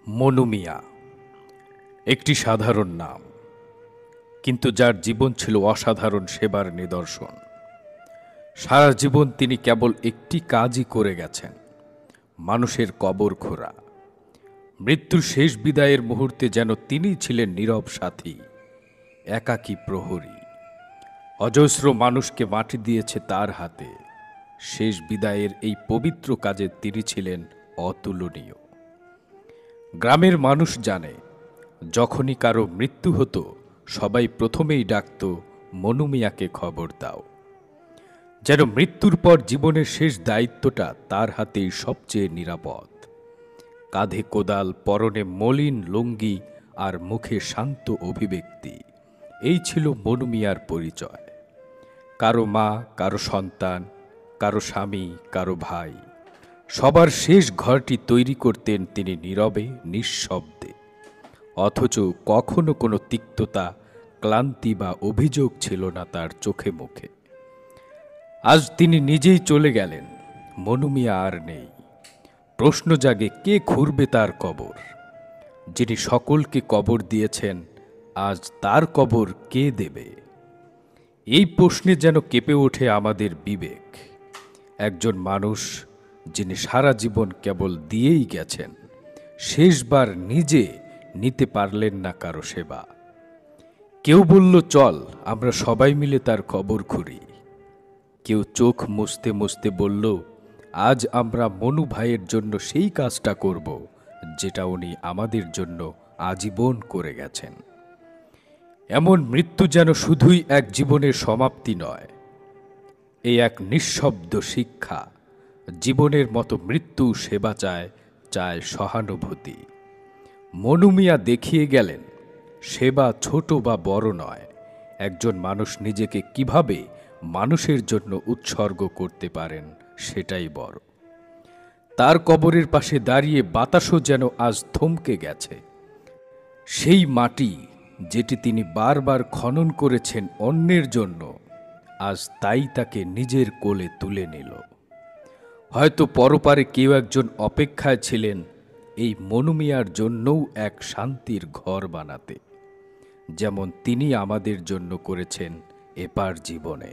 মনু মিয়া একটি সাধারণ নাম, কিন্তু যার জীবন ছিল অসাধারণ সেবার নিদর্শন। সারা জীবন তিনি কেবল একটি কাজই করে গেছেন, মানুষের কবর খোঁড়া। মৃত্যুর শেষ বিদায়ের মুহূর্তে যেন তিনিই ছিলেন নীরব সাথী, একাকী প্রহরী। অজস্র মানুষকে মাটি দিয়েছে তার হাতে। শেষ বিদায়ের এই পবিত্র কাজে তিনি ছিলেন অতুলনীয়। গ্রামের মানুষ জানে, যখনই কারো মৃত্যু হতো সবাই প্রথমেই ডাকত, মনু মিয়াকে খবর দাও। যেন মৃত্যুর পর জীবনের শেষ দায়িত্বটা তার হাতেই সবচেয়ে নিরাপদ। কাঁধে কোদাল, পরনে মলিন লুঙ্গি আর মুখে শান্ত অভিব্যক্তি, এই ছিল মনু মিয়ার পরিচয়। কারো মা, কারো সন্তান, কারো স্বামী, কারো ভাই, সবার শেষ ঘরটি তৈরি করতেন তিনি নীরবে, নিঃশব্দে। অথচ কখনো কোনো তিক্ততা, ক্লান্তি বা অভিযোগ ছিল না তার চোখে মুখে। আজ তিনি নিজেই চলে গেলেন, মনু মিয়া আর নেই। প্রশ্ন জাগে, কে খুঁড়বে তার কবর? যিনি সকলকে কবর দিয়েছেন, আজ তার কবর কে দেবে? এই প্রশ্নে যেন কেঁপে ওঠে আমাদের বিবেক। একজন মানুষ যিনি সারা জীবন কেবল দিয়েই গেছেন, শেষবার নিজে নিতে পারলেন না কারো সেবা। কেউ বলল, চল আমরা সবাই মিলে তার কবর খুঁড়ি। কেউ চোখ মুছতে মুছতে বলল, আজ আমরা মনু ভাইয়ের জন্য সেই কাজটা করব যেটা উনি আমাদের জন্য আজীবন করে গেছেন। এমন মৃত্যু যেন শুধুই এক জীবনের সমাপ্তি নয়, এই এক নিঃশব্দ শিক্ষা। জীবনের মতো মৃত্যু সেবা চায়, চায় সহানুভূতি। মনু মিয়া দেখিয়ে গেলেন, সেবা ছোট বা বড় নয়, একজন মানুষ নিজেকে কিভাবে মানুষের জন্য উৎসর্গ করতে পারেন সেটাই বড়। তার কবরের পাশে দাঁড়িয়ে বাতাসও যেন আজ থমকে গেছে। সেই মাটি যেটি তিনি বারবার খনন করেছেন অন্যের জন্য, আজ তাই তাকে নিজের কোলে তুলে নিল। হয়তো পরপারে কেউ একজন অপেক্ষায় ছিলেন এই মনু মিয়ার জন্যও এক শান্তির ঘর বানাতে, যেমন তিনি আমাদের জন্য করেছেন এপার জীবনে।